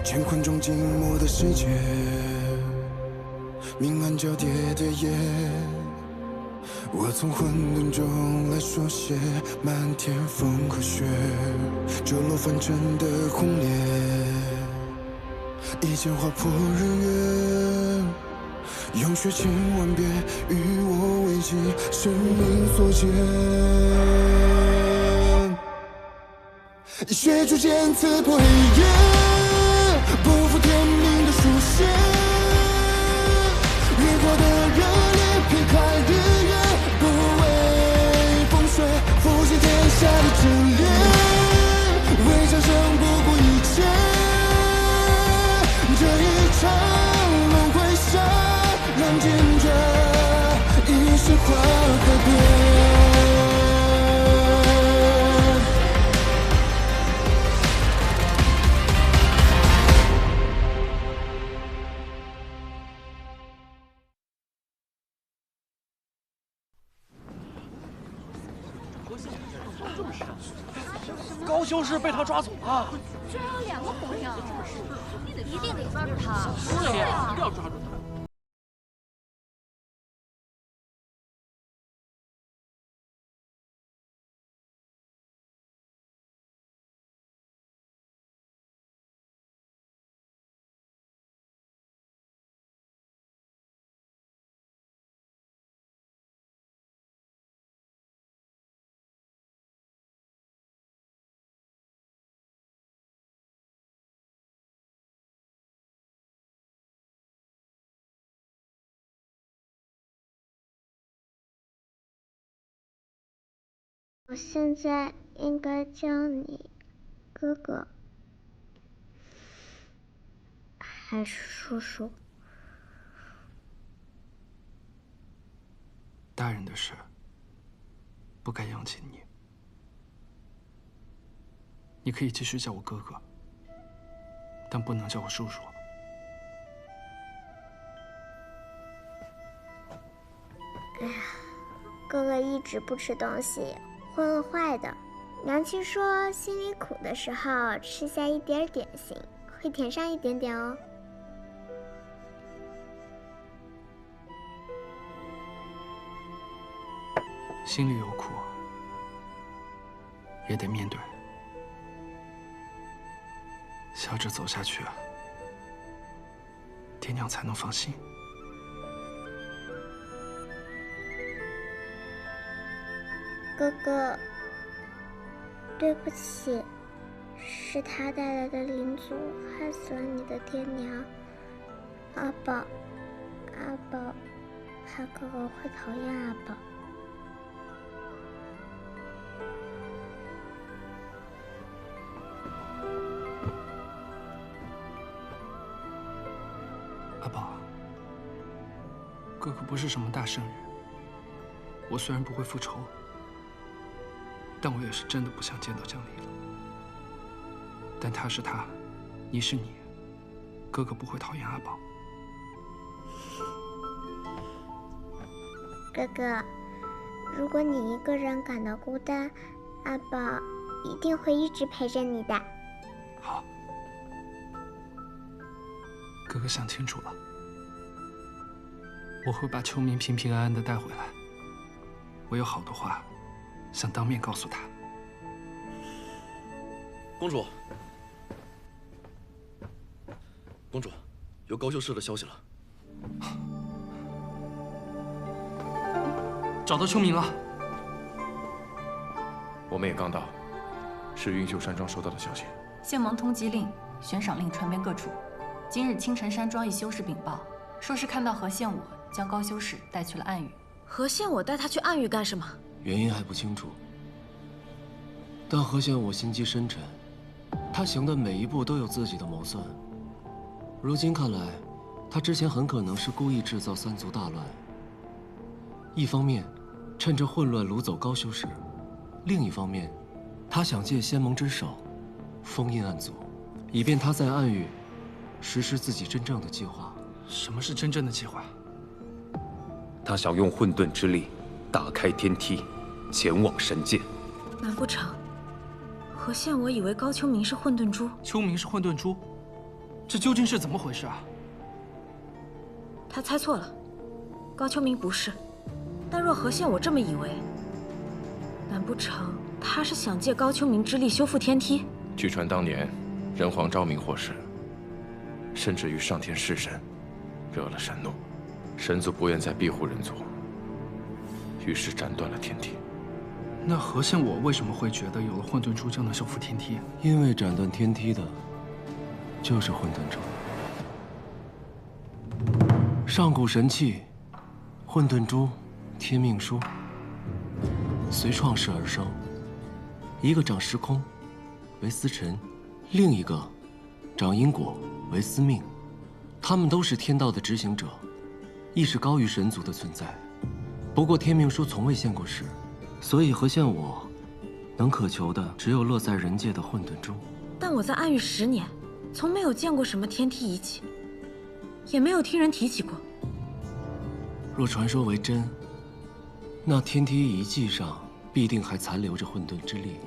乾坤中静默的世界，明暗交叠的夜，我从混沌中来书写漫天风和雪，折落凡尘的轰烈，一剑划破日月，用血千万遍与我为尽生命所见，以血铸剑刺破黑夜，不负天命的书写，烈火的热烈劈开日月，不畏风雪，复兴天下的真烈，为战胜不顾一切，这一场轮回下，让见证一世化改变。高修士被他抓走了，居然有2个火影，一定得抓住他！是呀，一定要抓住他！我现在应该叫你哥哥，还是叔叔？大人的事不该扬起你。你可以继续叫我哥哥，但不能叫我叔叔。哎呀，哥哥一直不吃东西，会坏的。娘亲说，心里苦的时候吃下一点点心，会甜上一点点哦。心里有苦，也得面对，笑着走下去啊，爹娘才能放心。哥哥，对不起，是他带来的灵族害死了你的爹娘。阿宝怕哥哥会讨厌阿宝。阿宝，哥哥不是什么大圣人，我虽然不会复仇，但我也是真的不想见到江离了。但他是他，你是你，哥哥不会讨厌阿宝。哥哥，如果你一个人感到孤单，阿宝一定会一直陪着你的。好，哥哥想清楚了，我会把秋明平平安安的带回来。我有好的话想当面告诉他。公主，公主，有高修士的消息了。找到秋明了。我们也刚到，是云秀山庄收到的消息。县盟通缉令、悬赏令传遍各处。今日清晨山庄一修士禀报，说是看到何县我将高修士带去了暗域。何县我带他去暗域干什么？原因还不清楚，但何县我心机深沉，他行的每一步都有自己的谋算。如今看来，他之前很可能是故意制造三族大乱。一方面，趁着混乱掳走高修士；另一方面，他想借仙盟之手，封印暗族，以便他在暗域实施自己真正的计划。什么是真正的计划？他想用混沌之力打开天梯，前往神界。难不成何县我以为高秋明是混沌珠？秋明是混沌珠，这究竟是怎么回事啊？他猜错了，高秋明不是。但若何宪我这么以为，难不成他是想借高秋明之力修复天梯？据传当年人皇昭明获释，甚至与上天弑神，惹了神怒，神族不愿再庇护人族，于是斩断了天梯。那何宪我为什么会觉得有了混沌珠就能修复天梯？因为斩断天梯的，就是混沌珠。上古神器，混沌珠，天命书，随创世而生。一个掌时空，为司辰；另一个掌因果，为司命。他们都是天道的执行者，亦是高于神族的存在。不过天命书从未现过世，所以何宪我能渴求的只有落在人界的混沌珠。但我在暗域10年，从没有见过什么天梯遗迹，也没有听人提起过。若传说为真，那天梯遗迹上必定还残留着混沌之力。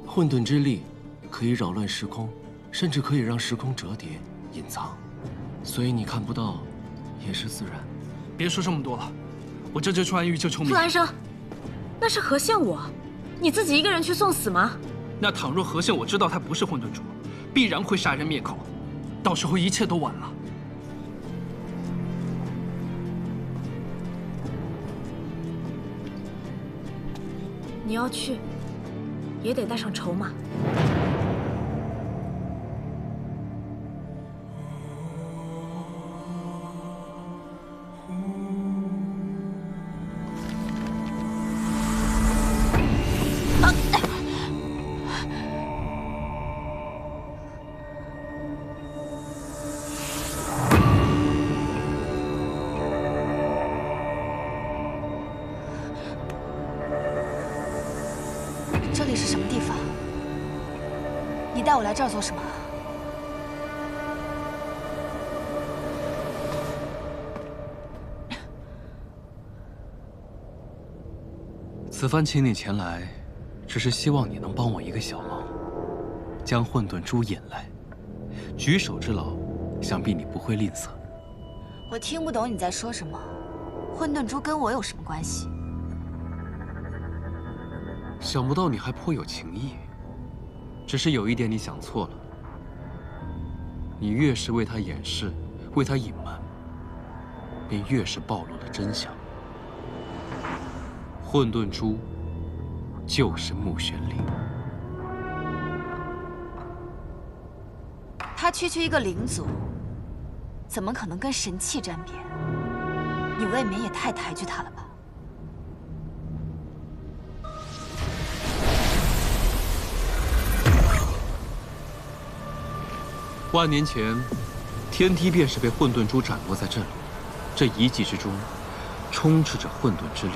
混沌之力可以扰乱时空，甚至可以让时空折叠、隐藏，所以你看不到也是自然。别说这么多了，我这就去暗域救秋明。傅安生，那是何宪我，你自己一个人去送死吗？那倘若何宪我知道他不是混沌珠，必然会杀人灭口，到时候一切都晚了。你要去，也得带上筹码。这里是什么地方？你带我来这儿做什么？此番请你前来，只是希望你能帮我一个小忙，将混沌珠引来。举手之劳，想必你不会吝啬。我听不懂你在说什么。混沌珠跟我有什么关系？想不到你还颇有情谊，只是有一点你想错了。你越是为他掩饰，为他隐瞒，便越是暴露了真相。混沌珠就是穆玄灵。他区区一个灵族，怎么可能跟神器沾边？你未免也太抬举他了吧？万年前，天梯便是被混沌珠斩落在这里。这遗迹之中，充斥着混沌之力，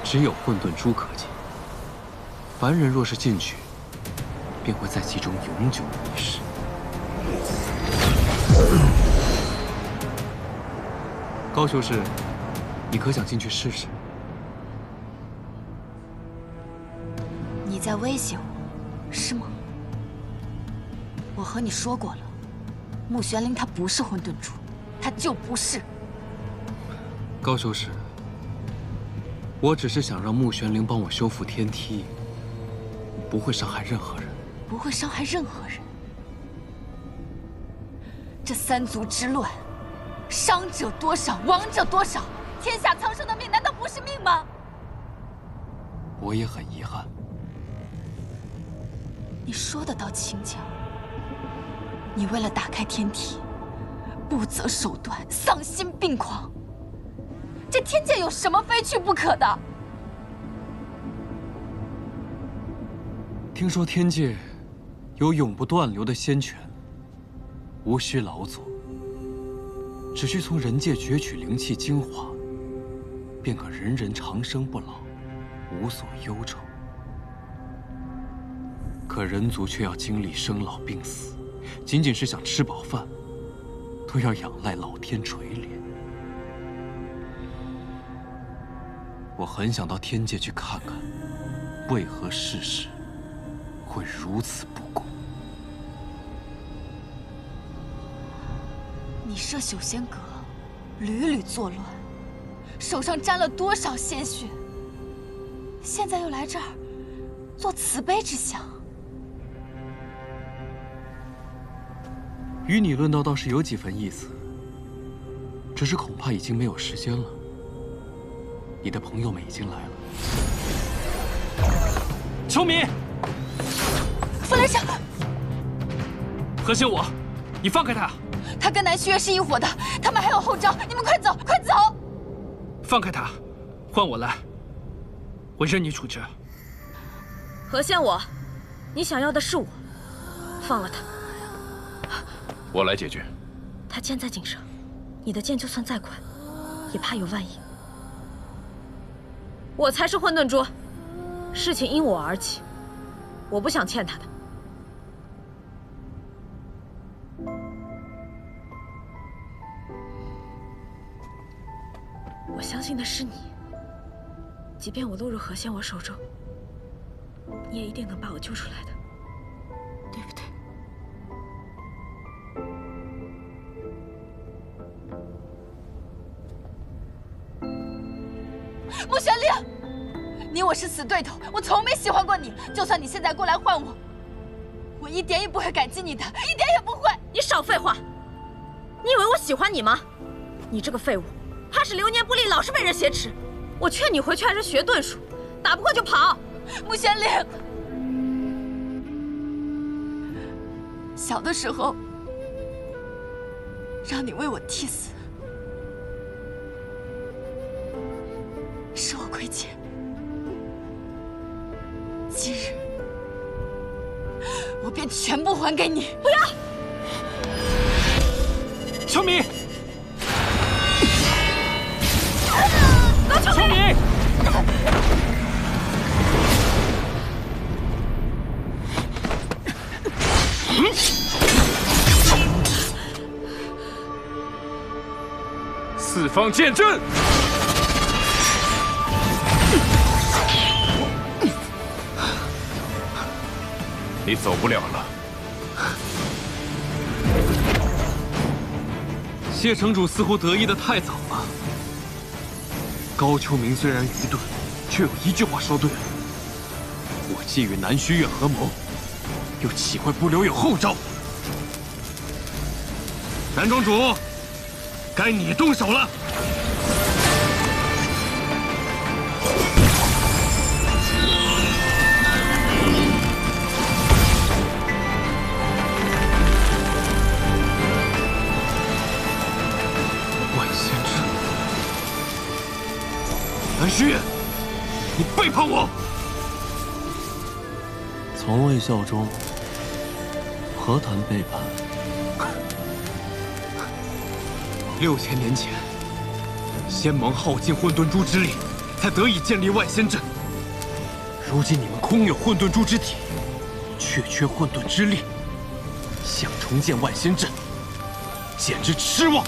只有混沌珠可见。凡人若是进去，便会在其中永久迷失。高修士，你可想进去试试？你在威胁我，是吗？我和你说过了，穆玄灵他不是混沌珠，他就不是。高修士，我只是想让穆玄灵帮我修复天梯，不会伤害任何人。不会伤害任何人。这三族之乱，伤者多少，亡者多少，天下苍生的命难道不是命吗？我也很遗憾。你说得倒轻巧。你为了打开天梯，不择手段，丧心病狂。这天界有什么非去不可的？听说天界有永不断流的仙泉，无需劳作，只需从人界攫取灵气精华，便可人人长生不老，无所忧愁。可人族却要经历生老病死。仅仅是想吃饱饭，都要仰赖老天垂怜。我很想到天界去看看，为何世事会如此不公。你摄修仙阁，屡屡作乱，手上沾了多少鲜血？现在又来这儿做慈悲之相。与你论道倒是有几分意思，只是恐怕已经没有时间了。你的朋友们已经来了。秋明，傅雷长，何仙我，你放开他！他跟南虚月是一伙的，他们还有后招，你们快走，快走！放开他，换我来，我任你处置。何仙我，你想要的是我，放了他。我来解决。他箭在颈上，你的箭就算再快，也怕有万一。我才是混沌珠，事情因我而起，我不想欠他的。我相信的是你，即便我落入何仙我手中，你也一定能把我救出来的，对不对？穆玄灵，你我是死对头，我从没喜欢过你。就算你现在过来换我，我一点也不会感激你的，一点也不会。你少废话！你以为我喜欢你吗？你这个废物，怕是流年不利，老是被人挟持。我劝你回去还是学遁术，打不过就跑。穆玄灵，小的时候让你为我替死，是我亏欠。今日我便全部还给你。不要！秋明，高秋明！四方剑阵！你走不了了。谢城主似乎得意的太早了。高秋明虽然愚钝，却有一句话说对了：我既与南虚月合谋，又岂会不留有后招？南庄主，该你动手了。南虚月，你背叛我！从未效忠，何谈背叛？6000年前，仙盟耗尽混沌珠之力，才得以建立万仙阵。如今你们空有混沌珠之体，却缺混沌之力，想重建万仙阵，简直痴妄！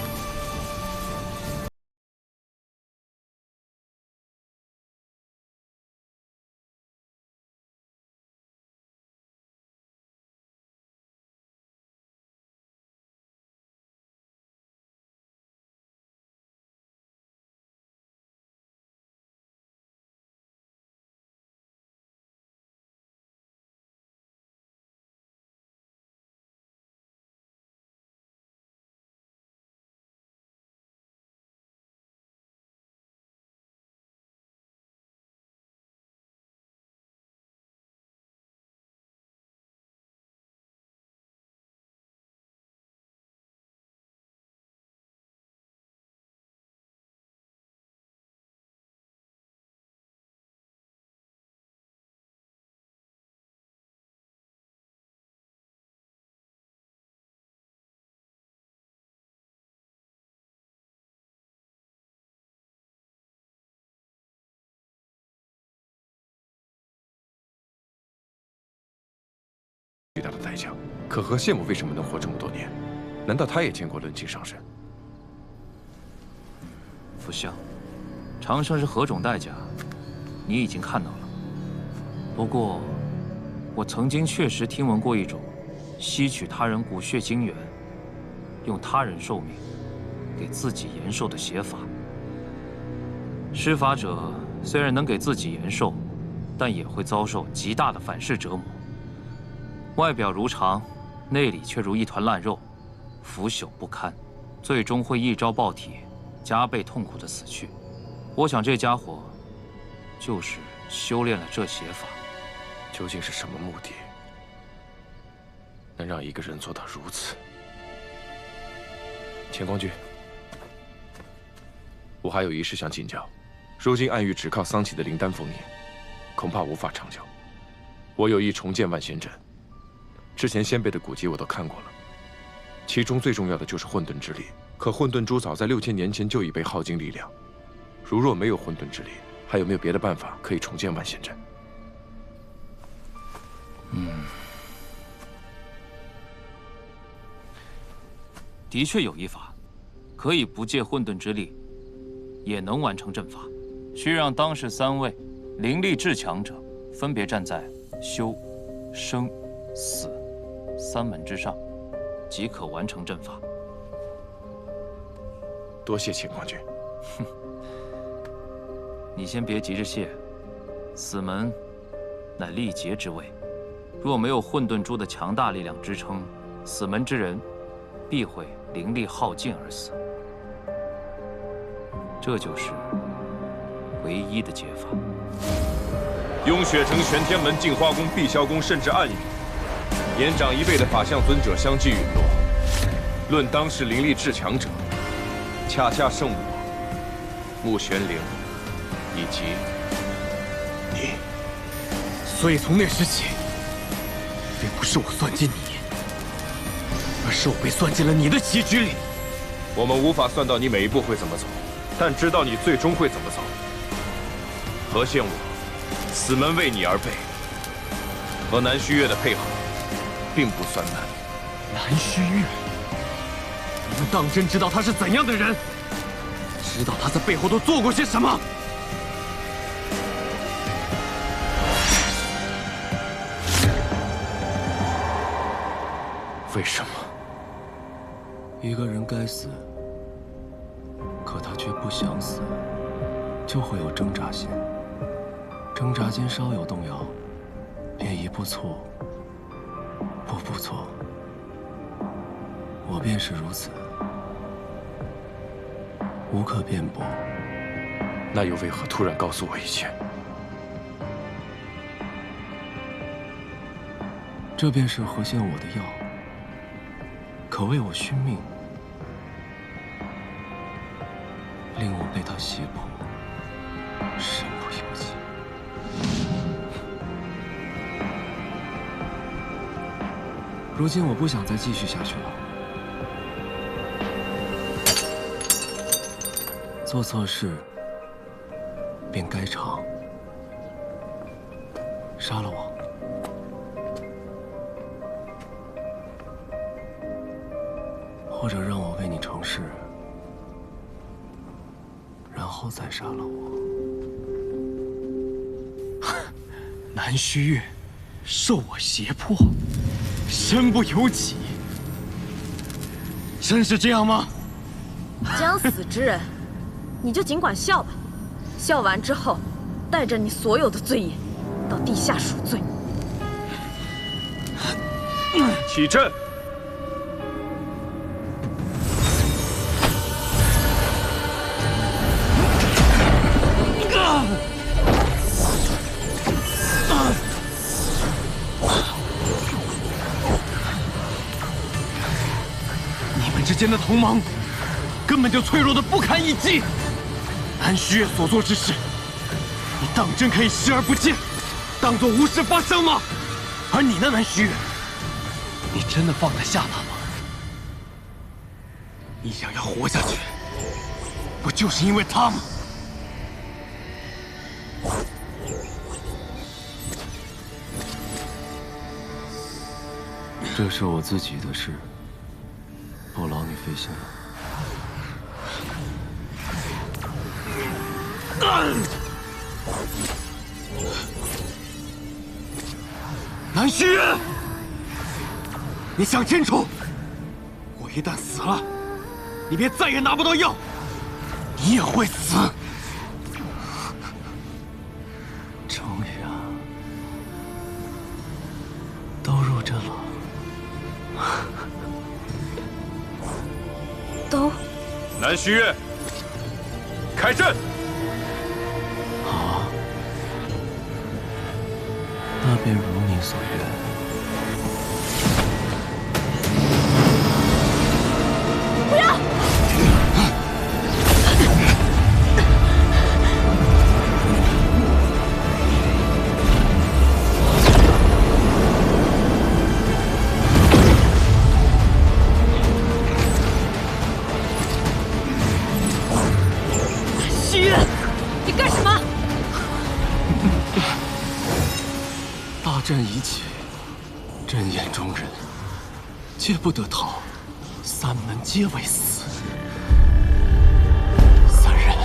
巨大的代价。可何羡慕为什么能活这么多年？难道他也见过论境上身？不像，长生是何种代价，你已经看到了。不过，我曾经确实听闻过一种吸取他人骨血精元，用他人寿命给自己延寿的邪法。施法者虽然能给自己延寿，但也会遭受极大的反噬折磨。外表如常，内里却如一团烂肉，腐朽不堪，最终会一朝爆体，加倍痛苦的死去。我想这家伙就是修炼了这邪法。究竟是什么目的，能让一个人做到如此？钱光君，我还有一事想请教。如今暗域只靠桑启的灵丹封印，恐怕无法长久。我有意重建万仙阵，之前先辈的古籍我都看过了，其中最重要的就是混沌之力。可混沌珠早在6000年前就已被耗尽力量，如若没有混沌之力，还有没有别的办法可以重建万仙阵？的确有一法，可以不借混沌之力，也能完成阵法。需让当时3位灵力至强者分别站在修、生、死3门之上，即可完成阵法。多谢钱光君。哼，你先别急着谢。死门乃力竭之位，若没有混沌珠的强大力量支撑，死门之人必会灵力耗尽而死。这就是唯一的解法。用血城玄天门、净花宫、碧霄宫，甚至暗域，年长1辈的法相尊者相继陨落。论当世灵力至强者，恰恰剩我、穆玄灵以及你。所以从那时起，并不是我算计你，而是我被算进了你的棋局里。我们无法算到你每一步会怎么走，但知道你最终会怎么走。何县我死门为你而备，和南虚月的配合并不算难。南虚月，你们当真知道他是怎样的人？知道他在背后都做过些什么？为什么？一个人该死，可他却不想死，就会有挣扎心。挣扎间稍有动摇，便一步错，步步错。我便是如此，无可辩驳。那又为何突然告诉我一切？这便是何县我的药，可为我殉命，令我被他胁迫，身不由己。如今我不想再继续下去了。做错事，便该偿。杀了我，或者让我为你成事，然后再杀了我。南虚月受我胁迫，身不由己，真是这样吗？将死之人，你就尽管笑吧。笑完之后，带着你所有的罪业，到地下赎罪。起阵！你们之间的同盟，根本就脆弱的不堪一击。南虚月所做之事，你当真可以视而不见，当作无事发生吗？而你呢，南虚月，你真的放得下他吗？你想要活下去，不就是因为他吗？这是我自己的事，不劳你费心了。南虚月，你想清楚，我一旦死了，你便再也拿不到药，你也会死。终于啊，都入阵了。都。南虚月，开阵。好，那便如你所愿。 不要！虚月，你干什么？大战已起，阵眼中人皆不得逃。 三门皆为死，三人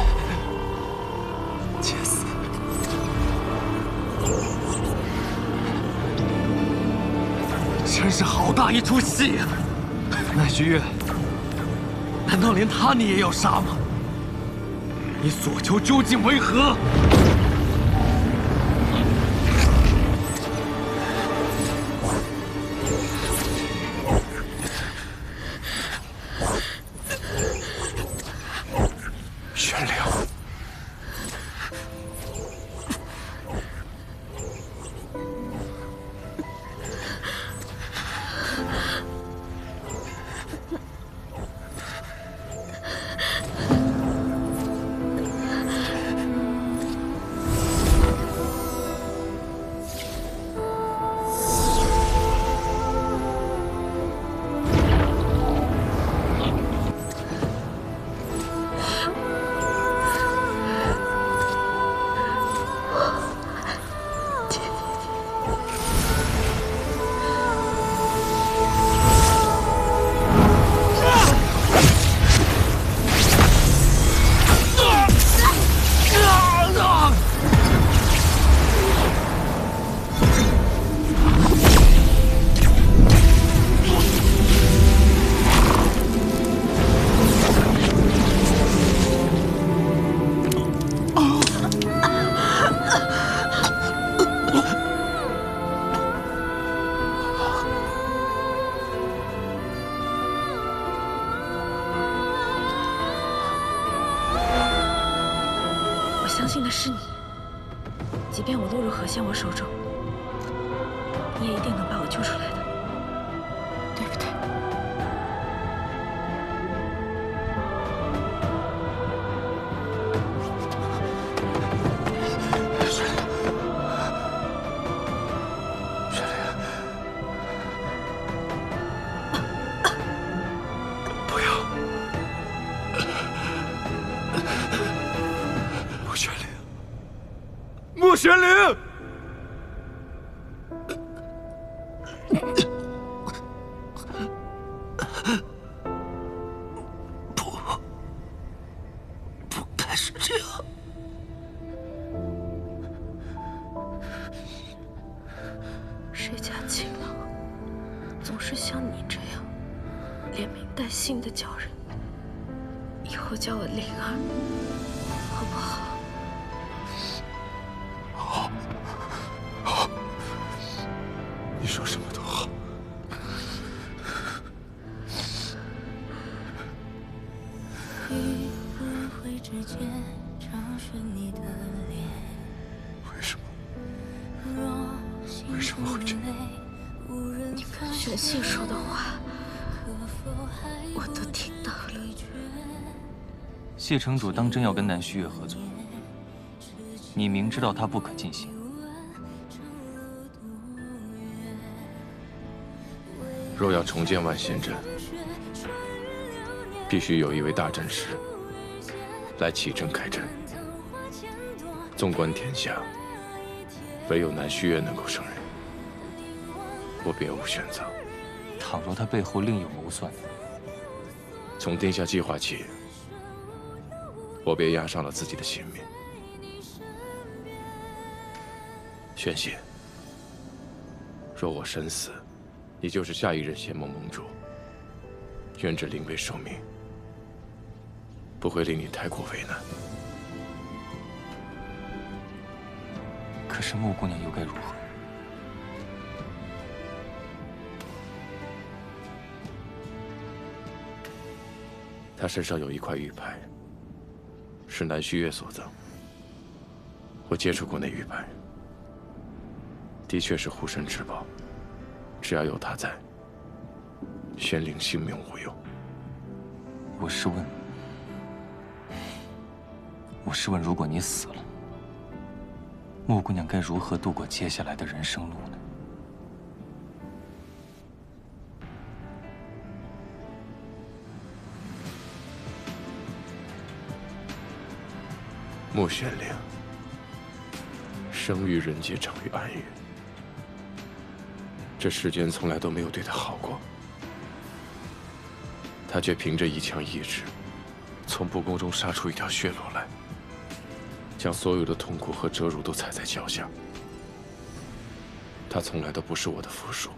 皆死。真是好大一出戏啊！南虚月，难道连他你也要杀吗？你所求究竟为何？ 相信的是你，即便我落入何仙我手中，你也一定能把我救出来的，对不对？不要！穆玄灵，不该是这样。谁家情郎总是像你这样连名带姓的叫人？以后叫我灵儿，好不好？ 好，你说什么都好。为什么？为什么会这样？你跟玄信说的话，我都听到了。谢城主当真要跟南虚月合作？你明知道他不可进行。 若要重建万仙阵，必须有一位大阵师来起阵开阵。纵观天下，唯有南虚月能够胜任，我别无选择。倘若他背后另有谋算，从定下计划起，我便押上了自己的性命。宣谢，若我身死，你就是下一任仙盟盟主，愿这灵位受命，不会令你太过为难。可是穆姑娘又该如何？她身上有一块玉牌，是南虚月所赠。我接触过那玉牌，的确是护身至宝，只要有她在，玄灵性命无忧。我是问，如果你死了，穆姑娘该如何度过接下来的人生路呢？穆玄灵，生于人界，长于暗域，这世间从来都没有对他好过，他却凭着一腔意志，从不公中杀出一条血路来，将所有的痛苦和折辱都踩在脚下。他从来都不是我的附属，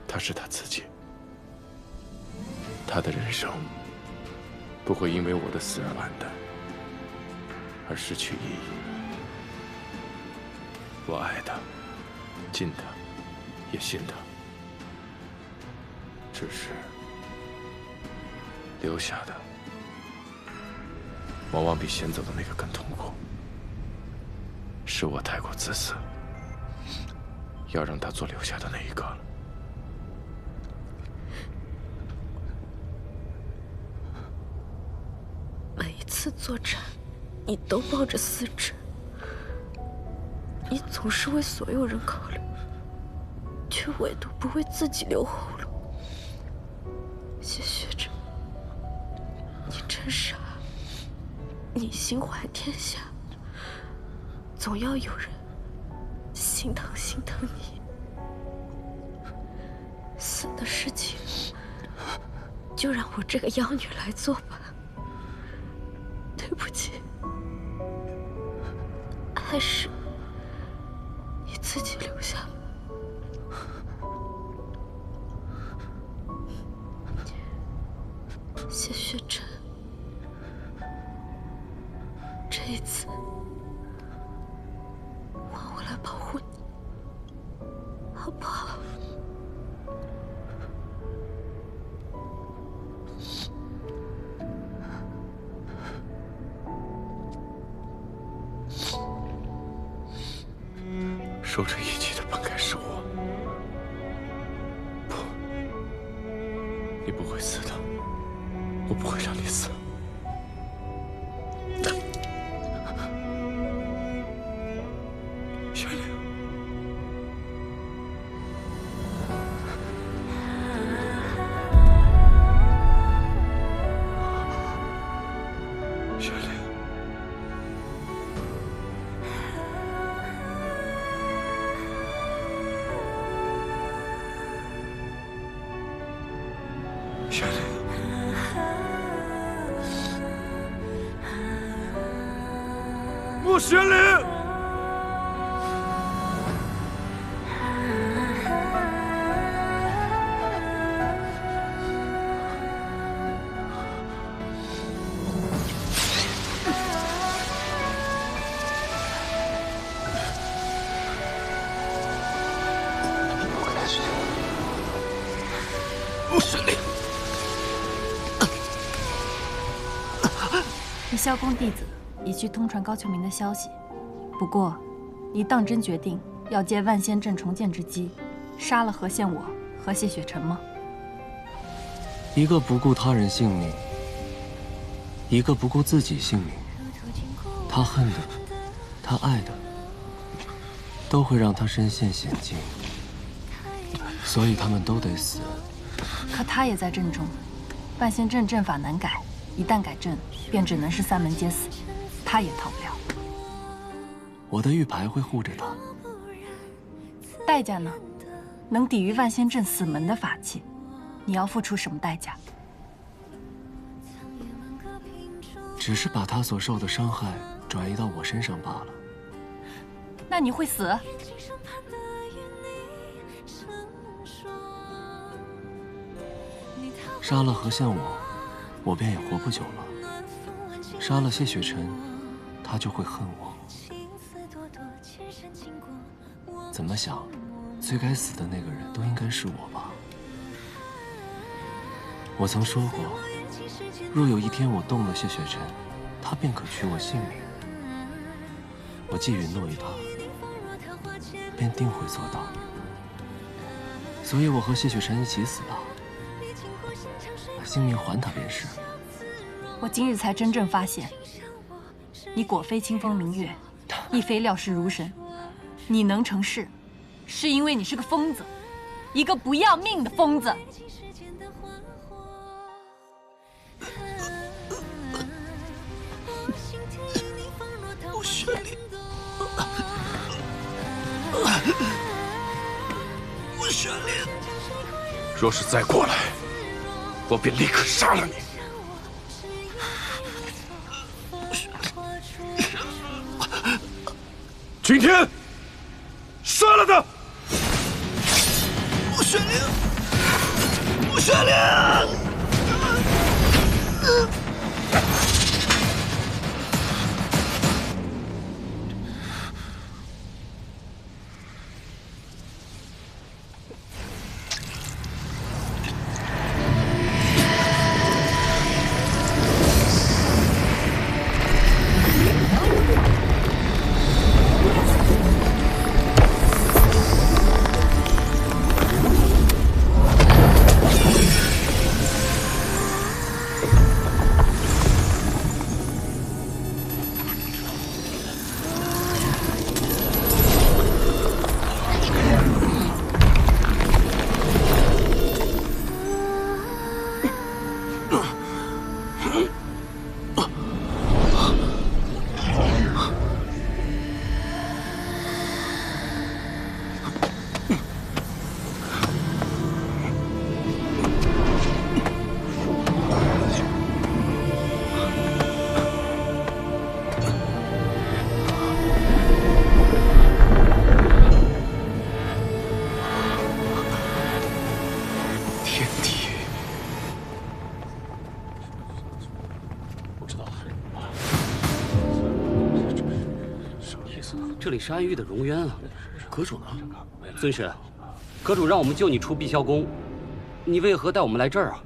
他是他自己。他的人生不会因为我的死而黯淡，而失去意义。我爱他，敬他，也信他，只是留下的往往比先走的那个更痛苦。是我太过自私，要让他做留下的那一个了。每一次作战，你都抱着私志，你总是为所有人考虑，却唯独不为自己留后路。谢学着，你真傻，你心怀天下，总要有人心疼你。死的事情，就让我这个妖女来做吧。对不起，还是你自己留下。谢雪珍，这一次换我来保护你，好不好？受这一击的本该是我，不，你不会死的，我不会让你死。玄灵，玄灵。玄灵，穆玄灵，穆玄灵。你萧宫弟子已去通传高秋明的消息，不过，你当真决定要借万仙阵重建之机，杀了何宪我和谢雪晨吗？一个不顾他人性命，一个不顾自己性命。他恨的，他爱的，都会让他身陷险境，所以他们都得死。可他也在阵中，万仙阵阵法难改，一旦改阵，便只能是三门皆死，他也逃不了。我的玉牌会护着他。代价呢？能抵御万仙阵死门的法器，你要付出什么代价？只是把他所受的伤害转移到我身上罢了。那你会死？杀了何宪武，我便也活不久了。杀了谢雪晨，他就会恨我。怎么想，最该死的那个人都应该是我吧？我曾说过，若有一天我动了谢雪晨，他便可取我性命。我既允诺于他，便定会做到。所以我和谢雪晨一起死了，把性命还他便是。我今日才真正发现，你果非清风明月，亦非料事如神。你能成事，是因为你是个疯子，一个不要命的疯子。不雪莲，不雪莲，若是再过来，我便立刻杀了你。君天，杀了他！不雪莲，不雪莲。这里是安玉的荣渊啊，阁主呢？尊神，阁主让我们救你出碧霄宫，你为何带我们来这儿啊？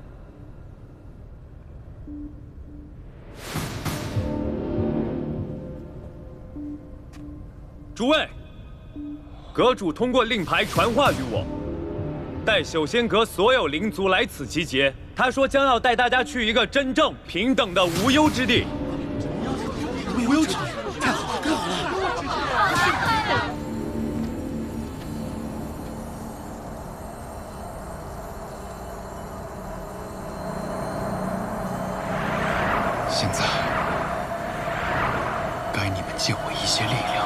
诸位，阁主通过令牌传话于我，待修仙阁所有灵族来此集结，他说将要带大家去一个真正平等的无忧之地。无忧之地，太好了，太好了！现在，该你们借我一些力量。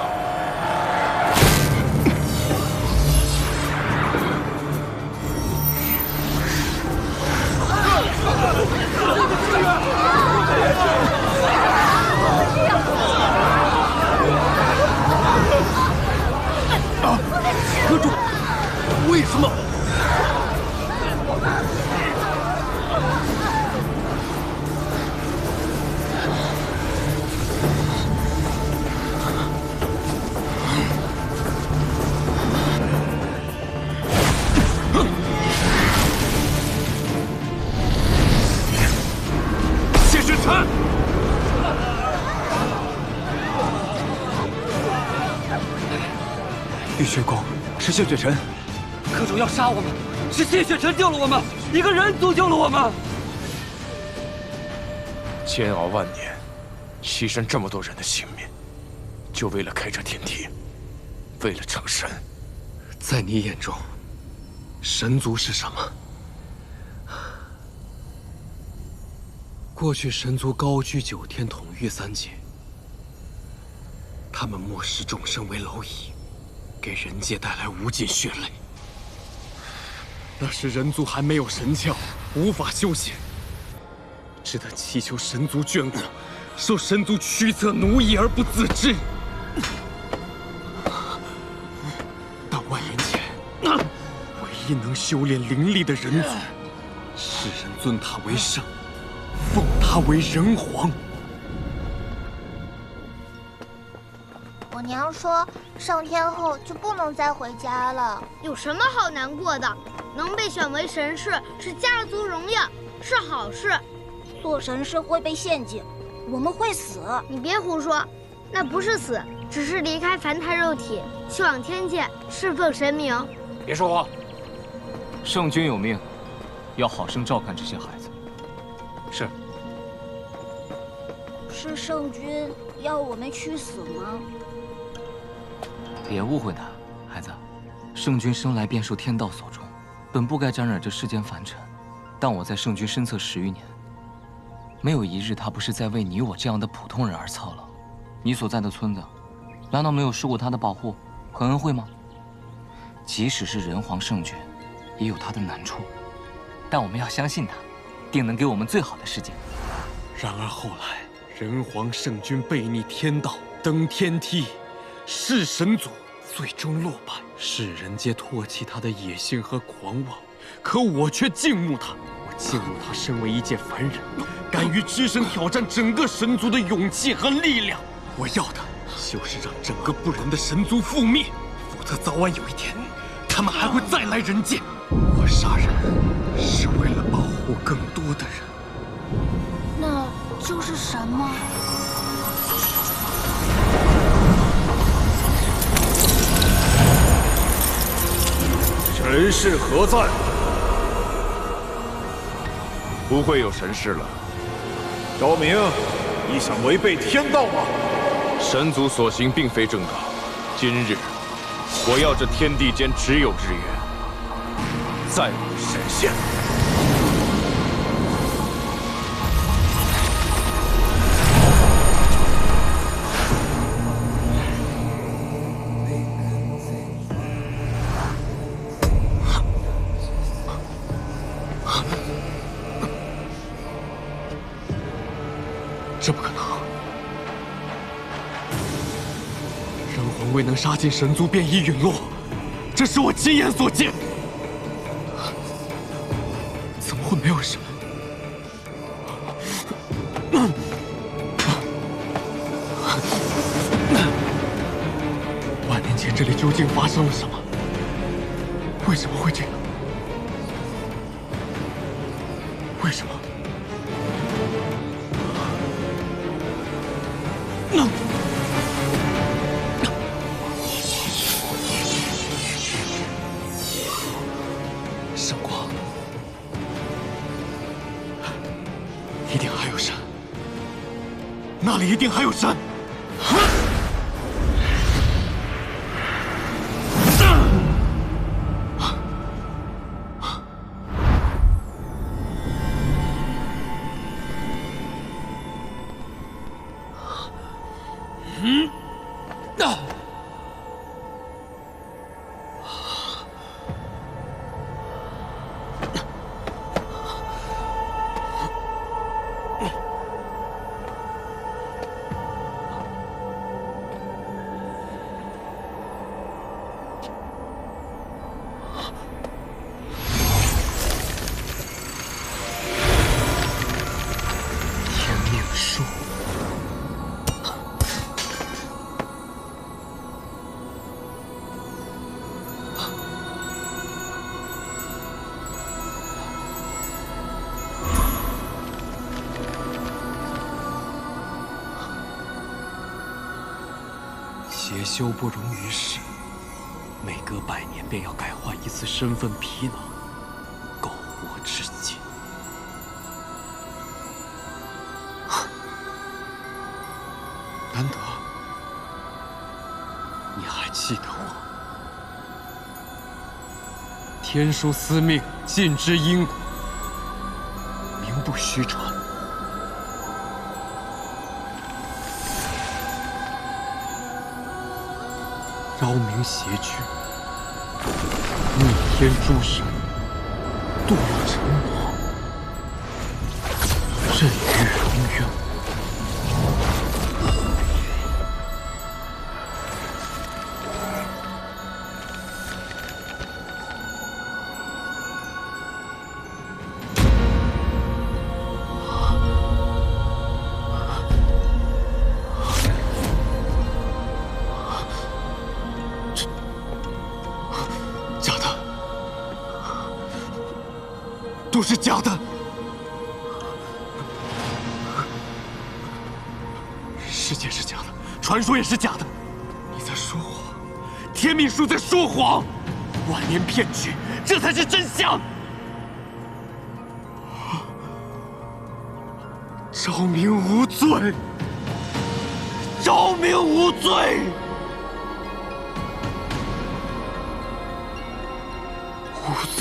阁主，为什么？谢雪晨。玉血宫是谢雪晨，阁主要杀我们，是谢雪晨救了我们，一个人族救了我们。煎熬万年，牺牲这么多人的性命，就为了开这天梯，为了成神。在你眼中，神族是什么？过去神族高居9天，统御3界，他们漠视众生为蝼蚁，给人界带来无尽血泪。那时人族还没有神窍，无法修仙，只得祈求神族眷顾，受神族驱策奴役而不自知。但万年前，唯一能修炼灵力的人族，世人尊他为圣，奉他为人皇。我娘说，上天后就不能再回家了。有什么好难过的？能被选为神士是家族荣耀，是好事。做神士会被陷阱，我们会死。你别胡说，那不是死，只是离开凡胎肉体，去往天界侍奉神明。别说话。圣君有命，要好生照看这些孩子。是。是圣君要我们去死吗？别误会他，孩子。圣君生来便受天道所重，本不该沾染这世间凡尘。但我在圣君身侧10余年，没有一日他不是在为你我这样的普通人而操劳。你所在的村子，难道没有受过他的保护和恩惠吗？即使是人皇圣君，也有他的难处。但我们要相信他，定能给我们最好的世界。然而后来，人皇圣君背逆天道，登天梯，弑神族，最终落败。世人皆唾弃他的野心和狂妄，可我却敬慕他。我敬慕他身为一介凡人，敢于只身挑战整个神族的勇气和力量。我要的就是让整个不仁的神族覆灭，否则早晚有一天，他们还会再来人间。我杀人是为了保护更多的人。那就是神吗？神事何在？不会有神事了。昭明，你想违背天道吗？神族所行并非正道。今日，我要这天地间只有日月，再无神仙。这不可能！人皇未能杀尽神族，便已陨落，这是我亲眼所见。怎么会没有神？万年前这里究竟发生了什么？为什么会这样？为什么？圣光，一定还有神，那里一定还有神。邪修不容于世，每隔100年便要改换一次身份皮囊，苟活至今。难得你还记得我。天书司命，尽知因果，名不虚传。昭明邪躯，逆天诛神，堕落成魔，任于荣渊。都是假的。世界是假的，传说也是假的。你在说谎，天命树在说谎，万年骗局，这才是真相。昭明无罪，昭明无罪。无罪。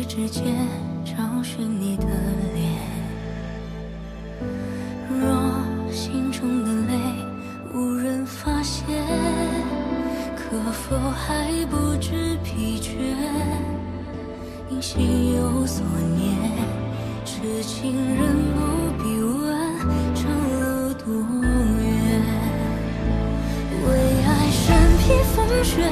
之间找寻你的脸，若心中的泪无人发现，可否还不知疲倦？因心有所念，痴情人不必问长路多远，为爱身披风雪。